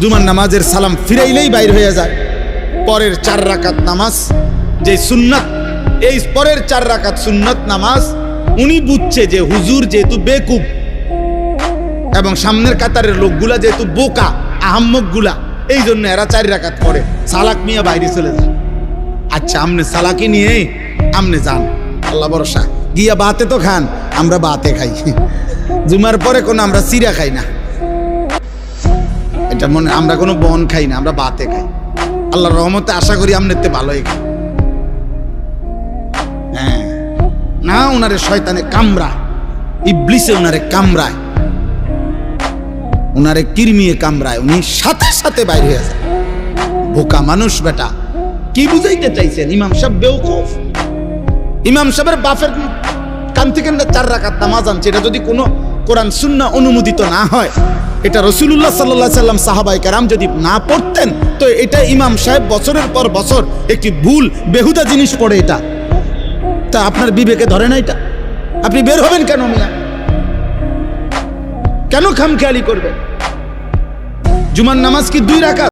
জুমার নামাজের সালাম ফিরাইলেই বাইর হয়ে যায়। পরের 4 রাকাত নামাজ যে সুন্নাত, এই পরের 4 রাকাত সুন্নাত নামাজ উনি বুঝছে যে হুজুর যেহেতু বেকুব এবং সামনের কাতারের লোকগুলা যেহেতু বোকা আহাম্মকগুলা, এই জন্য এরা 4 রাকাত পড়ে। সালাক মিয়া বাইরে চলে যায়। আচ্ছা আমনে সালাকি নিয়ে আমনে যান, আল্লাহ ভরসা। গিয়া বাতে তো খান, আমরা বাতে খাই। জুমার পরে কোনো আমরা চিরা খাই না, এটা মনে, আমরা কোনো বন খাই না, আমরা বাতে খাই। আল্লাহর রহমতে আশা করি আমনেতে ভালোই খাই। হ্যাঁ না, ওনারে শয়তানে কামড়ায়, ইবলিসে ওনারে কামড়ায়, ওনারে কিরমিয়ে কামড়ায়, উনি সাথে সাথে বাইরে হয়ে যায়। বোকা মানুষ বেটা, কি বুঝাইতে চাইছেন? ইমাম সাহেব বেওকুফ। ইমাম সাহেবের বাপের কান থেকে 4 রাকাত নামাজ আনছে, এটা যদি কোনো কোরআন সুন্নাহ অনুমোদিত না হয়, এটা রাসূলুল্লাহ সাল্লাল্লাহু আলাইহি সাল্লাম সাহাবায়ে কেরাম যদি না পড়তেন, তো এটা ইমাম সাহেব বছরের পর বছর একটি ভুল বেহুদা জিনিস পড়ে। এটা তা আপনার বিবেকে ধরে না? এটা আপনি বের হবেন কেন মিয়া? কেন খামখেয়ালি করবেন? জুমার নামাজ কি 2 রাকাত?